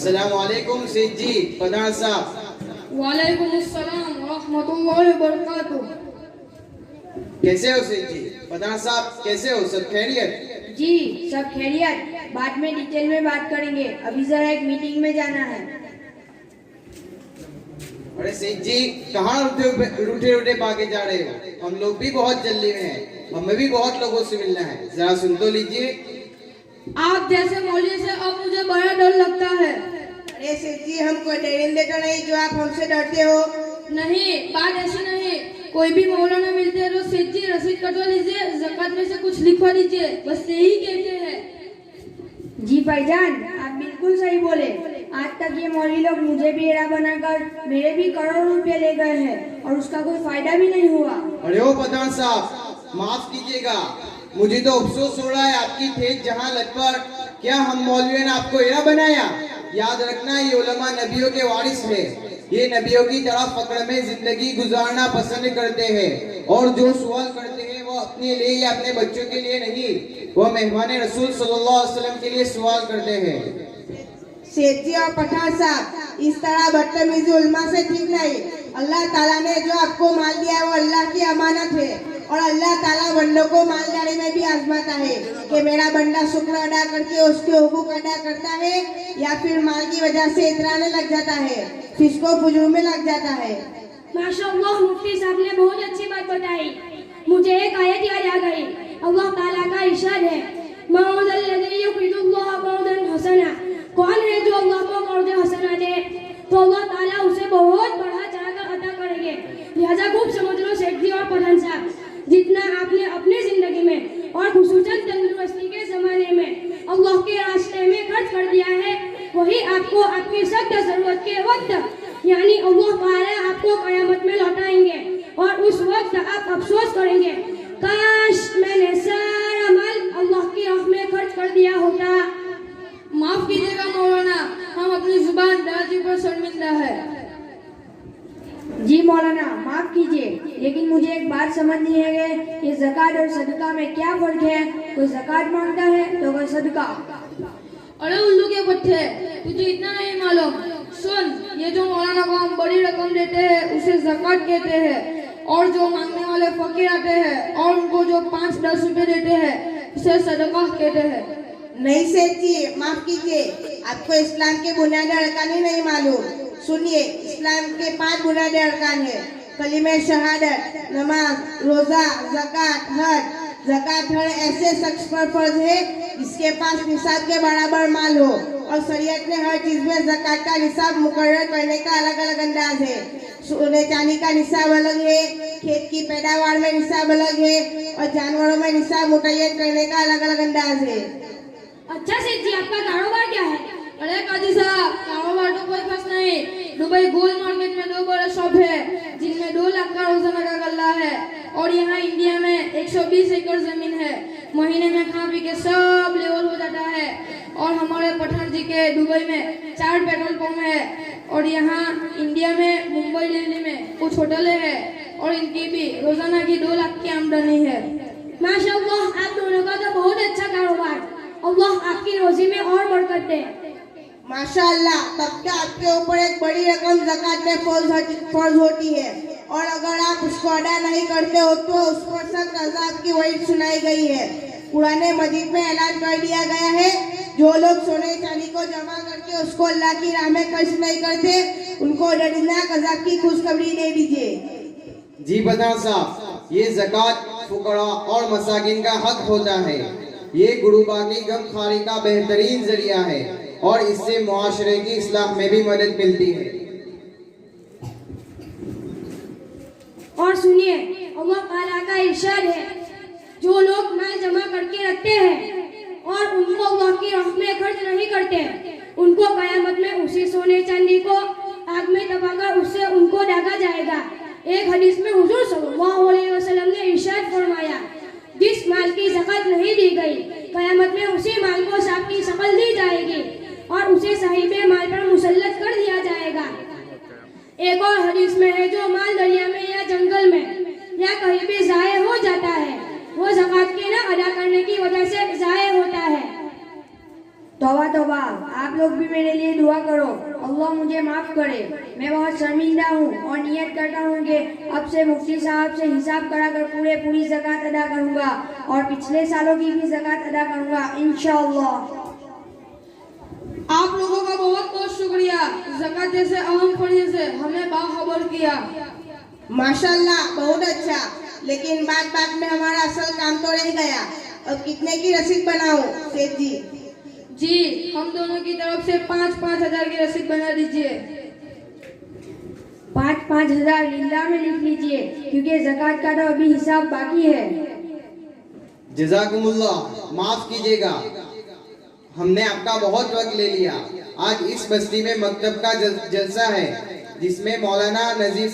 अस्सलामुअलैकुम सेठ जी, प्रधान साहब। वालेकुम अस्सलाम रहमतुल्लाहि व बरकातुहू। कैसे हो सेठ जी? प्रधान साहब कैसे हो? सब खैरियत? जी सब खैरियत। बाद में डिटेल में बात करेंगे, अभी जरा एक मीटिंग में जाना है। अरे सेठ जी कहाँ रूठे रूठे भागे जा रहे हो? हम लोग भी बहुत जल्दी में हैं, हमें भी बहुत लोगों से मिलना है, जरा सुन तो लीजिए। आप जैसे मौलवी से अब मुझे बड़ा डर लगता है। अरे सेठ जी हम कोई डरिंदे तो नहीं जो आप हमसे डरते हो। नहीं, बात ऐसी नहीं। कोई भी मौलाना मिलते हैं तो सेठ जी रसीद कटवा लीजिए, ज़कात में से कुछ लिखवा दीजिए, बस यही कहते हैं। जी भाईजान आप बिल्कुल सही बोले। आज तक ये मौलवी लोग मुझे भी एरा बनाकर मेरे भी करोड़ों रुपए ले गए हैं और उसका कोई फायदा भी नहीं हुआ। अरे ओ प्रधान साहब माफ कीजिएगा, मुझे तो अफसोस हो रहा है आपकी ठेस जहाँ लग पर। क्या हम मौलवियों ने आपको एरा बनाया? याद रखना ये उलमा नबियों के वारिस है, ये नबियों की तरह फक्र में जिंदगी गुजारना पसंद करते हैं और जो सवाल करते हैं वो अपने लिए या अपने बच्चों के लिए नहीं, वो मेहमान रसूल सल्लल्लाहु अलैहि वसल्लम के लिए सवाल करते हैं। सेठ जी और पठान साहब इस तरह बदतमीजी उलमा से ठीक नहीं। अल्लाह ताला ने जो आपको माल दिया है वो अल्लाह की अमानत है और अल्लाह ताला बंदों को मालदारी में भी आजमाता है कि मेरा बंदा शुक्र अदा करके उसके हुकूक अदा करता है या फिर माल की वजह से इतराने लग जाता है, फिस्को फुजूर में लग जाता है। माशाअल्लाह मुफ्ती साहब ने बहुत अच्छी बात बताई। मुझे एक आयत याद आ गई। अल्लाह ताला का इरशाद है, मौलल्लज़ी युक़रिदुल्लाह क़र्ज़न हसना। कौन है जो अल्लाह को कर्ज हसना दे तो अल्लाह ताला उसे बहुत बढ़ा चढ़ाकर अता करेंगे। लिहाजा खूब समझ लो सेठ जी और प्रधान साहब, जितना आपने अपनी जिंदगी में और खुसूसन तंदुरुस्ती के जमाने में अल्लाह के रास्ते में खर्च कर दिया है, वही आपको आपकी सख्त जरूरत के वक्त यानी अल्लाह ताला आपको कयामत में लौटाएंगे और उस वक्त आप अफसोस करेंगे, काश मैंने सारा माल अल्लाह की राह में खर्च कर दिया होता। माफ कीजिएगा मौलाना, हम अपनी जुबान दाजी पर शर्मिंदा है। जी मौलाना माफ कीजिए, लेकिन मुझे एक बात समझ नहीं है कि ज़कात और सदका में क्या फर्क है। कोई ज़कात मांगता है तो कोई सदका। अरे उल्लू के पट्टे, तुझे इतना नहीं मालूम? सुन, ये जो मौलाना को हम बड़ी रकम देते हैं उसे ज़कात कहते हैं और जो मांगने वाले फकीर आते हैं और उनको जो 5-10 रुपए देते हैं उसे सदका कहते हैं। नहीं सेठ जी माफ कीजिए, आपको इस्लाम के बुनियादी अरकान ही नहीं मालूम। सुनिए, इस्लाम के 5 बुनियादी अरकान है, कलीमे शहादत, नमाज, रोजा, ज़कात, हज। ज़कात हर ऐसे शख्स पर फर्ज है जिसके पास निसाब के बराबर माल हो और शरीयत ने हर चीज में ज़कात का निसाब मुकर्रर करने का अलग अलग अंदाज है। सोने चांदी का निसाब अलग है, खेत की पैदावार में निसाब अलग है और जानवरों में निसाब मुतय्यन करने का अलग अलग अंदाज है। अच्छा सेठ जी आपका कारोबार क्या है? अरे काजी साहब कारोबार तो कोई खास नहीं। दुबई गोल्ड मार्केट में 2 बड़े शॉप है जिनमें 2 लाख का रोजाना का गल्ला है और यहाँ इंडिया में 120 एकड़ जमीन है। महीने में खा पी के सब लेवल हो जाता है और हमारे पठान जी के दुबई में 4 पेट्रोल पंप है और यहाँ इंडिया में मुंबई दिल्ली में कुछ होटलें है और इनकी भी रोजाना की 2 लाख की आमदनी है। माशाअल्लाह आप दोनों का तो बहुत अच्छा कारोबार, अल्लाह आपकी रोजी में और बरकत दे। माशाअल्लाह, तब क्या आपके ऊपर एक बड़ी रकम ज़कात में फर्ज होती है और अगर आप उसको अदा नहीं करते हो तो उस पर सख्त अज़ाब की वईद सुनाई गई है। कुरान मजीद में ऐलान कर दिया गया है, जो लोग सोने चांदी को जमा करके उसको अल्लाह की राह में खर्च नहीं करते उनको दर्दनाक अज़ाब की खुशखबरी दे दीजिए। जी प्रधान साहब, ये ज़कात फुकरा और मसाकिन का हक होता है। ये गुरुबानी गमखारी का बेहतरीन जरिया है और इससे मुआशरे की इस्लाह में भी मदद मिलती है। और सुनिए, अल्लाह ताला का इरशाद है, जो लोग माल जमा करके रखते हैं और उनको अल्लाह की राह में खर्च नहीं करते, उनको कयामत में उसी सोने चांदी एक हदीस में हुजूर सल्लल्लाहु अलैहि वसल्लम ने इरशाद फरमाया, जिस माल की ज़कात नहीं दी गई, क़यामत में उसी माल को सांप की शक्ल दी जाएगी और उसे साहिबे माल पर मुसल्लत कर दिया जाएगा। एक और हदीस में है, जो माल दरिया में या जंगल में या कहीं भी ज़ाये हो जाता है, वो ज़कात के न अदा करने की वजह से ज़ाये होता है। तौबा तौबा, आप लोग भी मेरे लिए दुआ करो, अल्लाह मुझे माफ़ करे। मैं बहुत शर्मिंदा हूँ और नियत करता हूँ कि अब से मुफ्ती साहब से हिसाब कराकर पूरी ज़कात अदा करूँगा और पिछले सालों की भी ज़कात अदा करूँगा इंशाअल्लाह। आप लोगों का बहुत बहुत शुक्रिया, ज़कात जैसे अहम फरीज़ से हमें बाखबर किया। माशाल्लाह, बहुत अच्छा। लेकिन बात में हमारा असल काम तो रह गया। अब कितने की रसीद बनाऊं सेठ जी? जी, हम दोनों की तरफ से 5-5 हजार की रसीद बना दीजिए। 5-5 हजार लिल्लाह में लिख लीजिए, क्योंकि ज़कात का तो अभी हिसाब बाकी है। जज़ाकुमुल्लाह, माफ कीजिएगा, हमने आपका बहुत वक्त ले लिया। आज इस बस्ती में मकतब का जलसा है, जिसमें मौलाना नजीर